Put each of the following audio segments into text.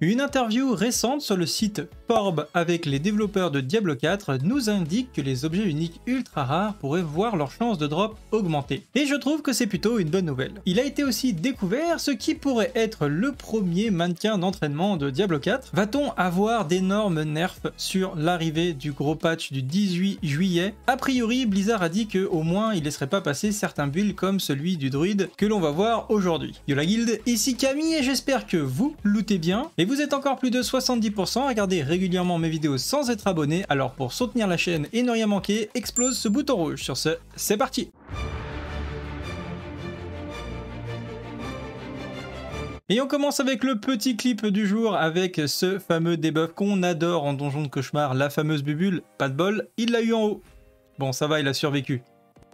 Une interview récente sur le site Forbes avec les développeurs de Diablo 4 nous indique que les objets uniques ultra rares pourraient voir leur chance de drop augmenter. Et je trouve que c'est plutôt une bonne nouvelle. Il a été aussi découvert ce qui pourrait être le premier mannequin d'entraînement de Diablo 4. Va-t-on avoir d'énormes nerfs sur l'arrivée du gros patch du 18 juillet? A priori, Blizzard a dit qu'au moins il ne laisserait pas passer certains builds comme celui du druide que l'on va voir aujourd'hui. Yo la guilde, ici Camille et j'espère que vous lootez bien. Et vous êtes encore plus de 70% à regarder régulièrement mes vidéos sans être abonné, alors pour soutenir la chaîne et ne rien manquer, explose ce bouton rouge. Sur ce, c'est parti! Et on commence avec le petit clip du jour avec ce fameux debuff qu'on adore en Donjon de Cauchemar, la fameuse bubule. Pas de bol, il l'a eu en haut. Bon, ça va, il a survécu.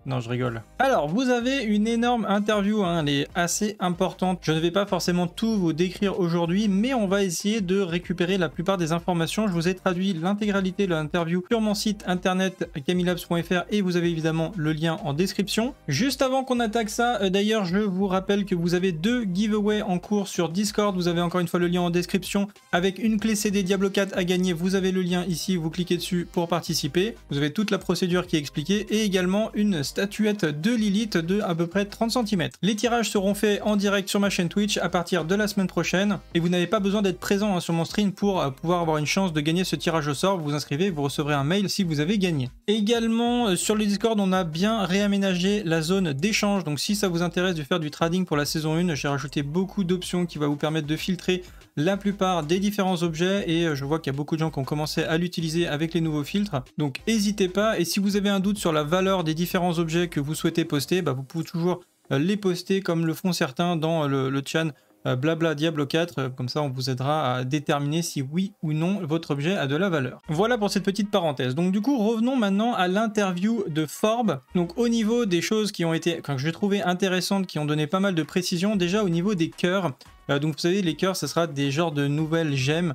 Non, je rigole. Alors, vous avez une énorme interview, hein, elle est assez importante. Je ne vais pas forcément tout vous décrire aujourd'hui, mais on va essayer de récupérer la plupart des informations. Je vous ai traduit l'intégralité de l'interview sur mon site internet camilabs.fr et vous avez évidemment le lien en description. Juste avant qu'on attaque ça, d'ailleurs, je vous rappelle que vous avez 2 giveaways en cours sur Discord. Vous avez encore une fois le lien en description avec une clé CD Diablo 4 à gagner. Vous avez le lien ici, vous cliquez dessus pour participer. Vous avez toute la procédure qui est expliquée et également une statuette de Lilith de à peu près 30 cm. Les tirages seront faits en direct sur ma chaîne Twitch à partir de la semaine prochaine et vous n'avez pas besoin d'être présent sur mon stream pour pouvoir avoir une chance de gagner ce tirage au sort. Vous vous inscrivez, vous recevrez un mail si vous avez gagné. Également sur le Discord, on a bien réaménagé la zone d'échange, donc si ça vous intéresse de faire du trading pour la saison 1, j'ai rajouté beaucoup d'options qui va vous permettre de filtrer la plupart des différents objets et je vois qu'il y a beaucoup de gens qui ont commencé à l'utiliser avec les nouveaux filtres, donc n'hésitez pas. Et si vous avez un doute sur la valeur des différents objets que vous souhaitez poster, vous pouvez toujours les poster comme le font certains dans le chan blabla Diablo 4, comme ça on vous aidera à déterminer si oui ou non votre objet a de la valeur. Voilà pour cette petite parenthèse. Donc du coup revenons maintenant à l'interview de Forbes. Donc au niveau des choses qui ont été, que j'ai trouvé intéressantes, qui ont donné pas mal de précision, déjà au niveau des cœurs, donc vous savez les cœurs ce sera des genres de nouvelles gemmes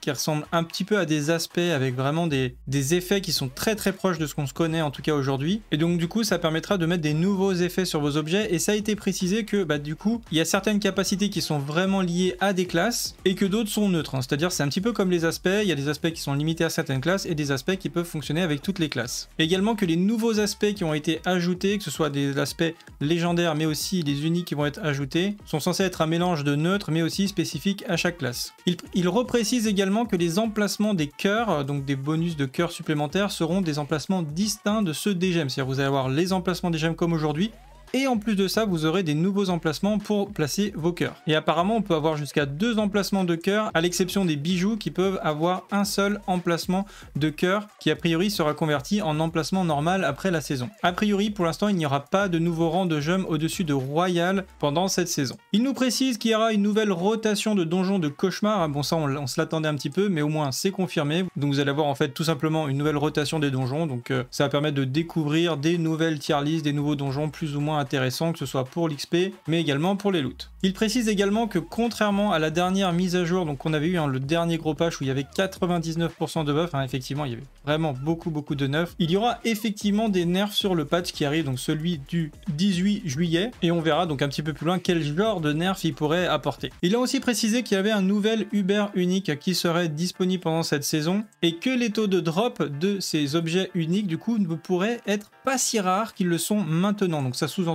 qui ressemblent un petit peu à des aspects avec vraiment des effets qui sont très proches de ce qu'on se connaît en tout cas aujourd'hui. Et donc du coup ça permettra de mettre des nouveaux effets sur vos objets et ça a été précisé que du coup il y a certaines capacités qui sont vraiment liées à des classes et que d'autres sont neutres, hein. C'est-à-dire c'est un petit peu comme les aspects, il y a des aspects qui sont limités à certaines classes et des aspects qui peuvent fonctionner avec toutes les classes. Et également que les nouveaux aspects qui ont été ajoutés, que ce soit des aspects légendaires mais aussi les uniques qui vont être ajoutés, sont censés être un mélange de neutres mais aussi spécifiques à chaque classe. Il précise également que les emplacements des cœurs, donc des bonus de cœurs supplémentaires, seront des emplacements distincts de ceux des gemmes. C'est-à-dire vous allez avoir les emplacements des gemmes comme aujourd'hui, et en plus de ça, vous aurez des nouveaux emplacements pour placer vos cœurs. Et apparemment, on peut avoir jusqu'à 2 emplacements de cœurs, à l'exception des bijoux qui peuvent avoir un seul emplacement de cœur, qui a priori sera converti en emplacement normal après la saison. A priori, pour l'instant, il n'y aura pas de nouveau rang de gemmes au-dessus de Royal pendant cette saison. Il nous précise qu'il y aura une nouvelle rotation de donjons de cauchemar. Bon, ça, on se l'attendait un petit peu, mais au moins, c'est confirmé. Donc, vous allez avoir en fait tout simplement une nouvelle rotation des donjons. Donc, ça va permettre de découvrir des nouvelles tier lists, des nouveaux donjons plus ou moins intéressant, que ce soit pour l'XP mais également pour les loots. Il précise également que contrairement à la dernière mise à jour, donc on avait eu le dernier gros patch où il y avait 99% de buffs, effectivement il y avait vraiment beaucoup de nerfs, il y aura effectivement des nerfs sur le patch qui arrive, donc celui du 18 juillet, et on verra donc un petit peu plus loin quel genre de nerfs il pourrait apporter. Il a aussi précisé qu'il y avait un nouvel Uber unique qui serait disponible pendant cette saison et que les taux de drop de ces objets uniques du coup ne pourraient être pas si rares qu'ils le sont maintenant, donc ça sous-entend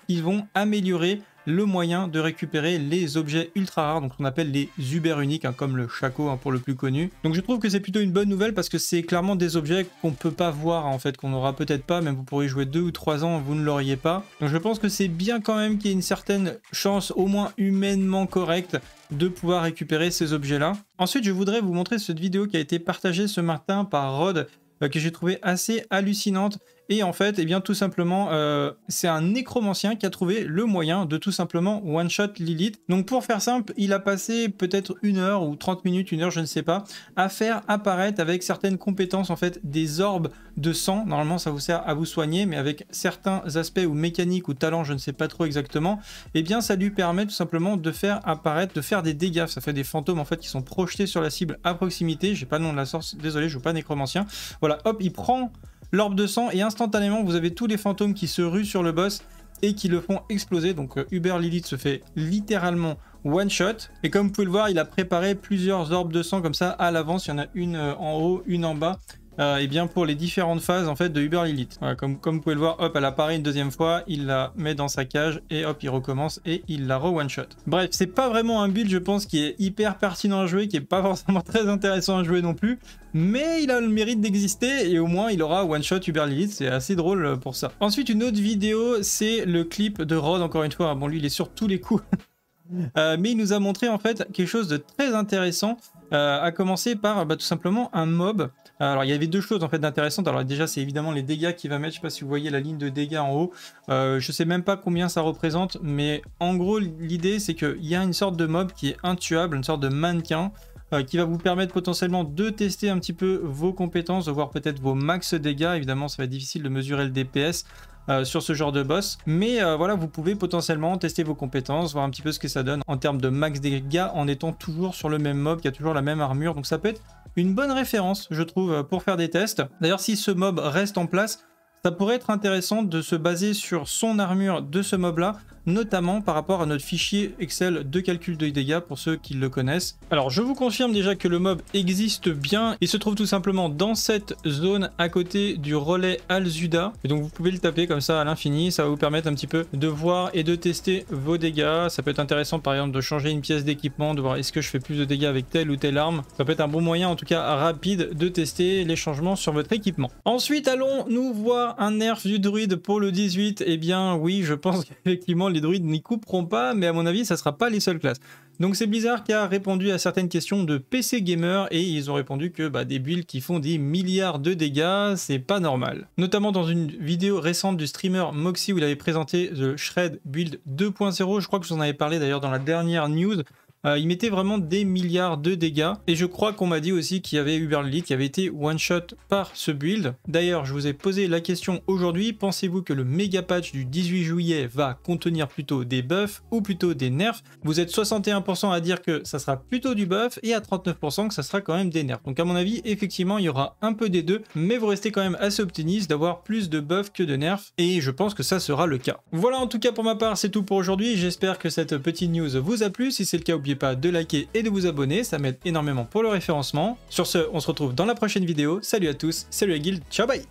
qu'ils vont améliorer le moyen de récupérer les objets ultra rares, donc on appelle les Uber uniques, comme le Shaco pour le plus connu. Donc je trouve que c'est plutôt une bonne nouvelle parce que c'est clairement des objets qu'on peut pas voir en fait, qu'on n'aura peut-être pas, même vous pourriez jouer 2 ou 3 ans, vous ne l'auriez pas. Donc je pense que c'est bien quand même qu'il y ait une certaine chance, au moins humainement correcte, de pouvoir récupérer ces objets-là. Ensuite, je voudrais vous montrer cette vidéo qui a été partagée ce matin par Rod, que j'ai trouvé assez hallucinante. Et en fait, tout simplement, c'est un nécromancien qui a trouvé le moyen de tout simplement one-shot Lilith. Donc pour faire simple, il a passé peut-être 1 heure ou 30 minutes, 1 heure, je ne sais pas, à faire apparaître avec certaines compétences en fait des orbes de sang. Normalement, ça vous sert à vous soigner, mais avec certains aspects ou mécaniques ou talents, je ne sais pas trop exactement, ça lui permet tout simplement de faire apparaître, de faire des dégâts. Ça fait des fantômes en fait qui sont projetés sur la cible à proximité. J'ai pas le nom de la source, désolé, je joue pas nécromancien. Voilà, hop, il prend l'orbe de sang et instantanément vous avez tous les fantômes qui se ruent sur le boss et qui le font exploser. Donc Uber Lilith se fait littéralement one shot. Et comme vous pouvez le voir, il a préparé plusieurs orbes de sang comme ça à l'avance. Il y en a une en haut, une en bas. Et bien pour les différentes phases en fait de Uber Lilith. Voilà, comme vous pouvez le voir, hop, elle apparaît une deuxième fois, il la met dans sa cage et hop, il recommence et il la re-one shot. Bref, c'est pas vraiment un build, je pense, qui est hyper pertinent à jouer, qui est pas forcément très intéressant à jouer non plus, mais il a le mérite d'exister et au moins il aura one shot Uber Lilith, c'est assez drôle pour ça. Ensuite, une autre vidéo, c'est le clip de Rod, encore une fois. Bon, lui, il est sur tous les coups. Mais il nous a montré en fait quelque chose de très intéressant, à commencer par tout simplement un mob. Alors il y avait deux choses en fait d'intéressantes. Alors déjà c'est évidemment les dégâts qu'il va mettre, je sais pas si vous voyez la ligne de dégâts en haut, je sais même pas combien ça représente, mais en gros l'idée c'est qu'il y a une sorte de mob qui est intuable, une sorte de mannequin, qui va vous permettre potentiellement de tester un petit peu vos compétences, de voir peut-être vos max dégâts. Évidemment ça va être difficile de mesurer le DPS sur ce genre de boss, mais voilà, vous pouvez potentiellement tester vos compétences, voir un petit peu ce que ça donne en termes de max dégâts en étant toujours sur le même mob qui a toujours la même armure. Donc ça peut être une bonne référence, je trouve, pour faire des tests. D'ailleurs, si ce mob reste en place, ça pourrait être intéressant de se baser sur son armure de ce mob là, notamment par rapport à notre fichier Excel de calcul de dégâts pour ceux qui le connaissent. Alors je vous confirme déjà que le mob existe bien, il se trouve tout simplement dans cette zone à côté du relais Alzuda, et donc vous pouvez le taper comme ça à l'infini, ça va vous permettre un petit peu de voir et de tester vos dégâts. Ça peut être intéressant par exemple de changer une pièce d'équipement, de voir est-ce que je fais plus de dégâts avec telle ou telle arme. Ça peut être un bon moyen en tout cas rapide de tester les changements sur votre équipement. Ensuite allons nous voir un nerf du druide pour le 18, et bien oui, je pense qu'effectivement les druides n'y couperont pas, mais à mon avis ça sera pas les seules classes. Donc c'est Blizzard qui a répondu à certaines questions de PC gamer et ils ont répondu que des builds qui font des milliards de dégâts, c'est pas normal. Notamment dans une vidéo récente du streamer Moxie où il avait présenté The Shred Build 2.0, je crois que je vous en avais parlé d'ailleurs dans la dernière news. Il mettait vraiment des milliards de dégâts et je crois qu'on m'a dit aussi qu'il y avait Uber Lilith qui avait été one shot par ce build. D'ailleurs je vous ai posé la question aujourd'hui, pensez-vous que le méga patch du 18 juillet va contenir plutôt des buffs ou plutôt des nerfs? Vous êtes 61% à dire que ça sera plutôt du buff et à 39% que ça sera quand même des nerfs. Donc à mon avis effectivement il y aura un peu des deux, mais vous restez quand même assez optimiste d'avoir plus de buffs que de nerfs et je pense que ça sera le cas. Voilà, en tout cas pour ma part c'est tout pour aujourd'hui, j'espère que cette petite news vous a plu. Si c'est le cas, n'oubliez pas de liker et de vous abonner, ça m'aide énormément pour le référencement. Sur ce, on se retrouve dans la prochaine vidéo. Salut à tous, salut la guilde, ciao bye.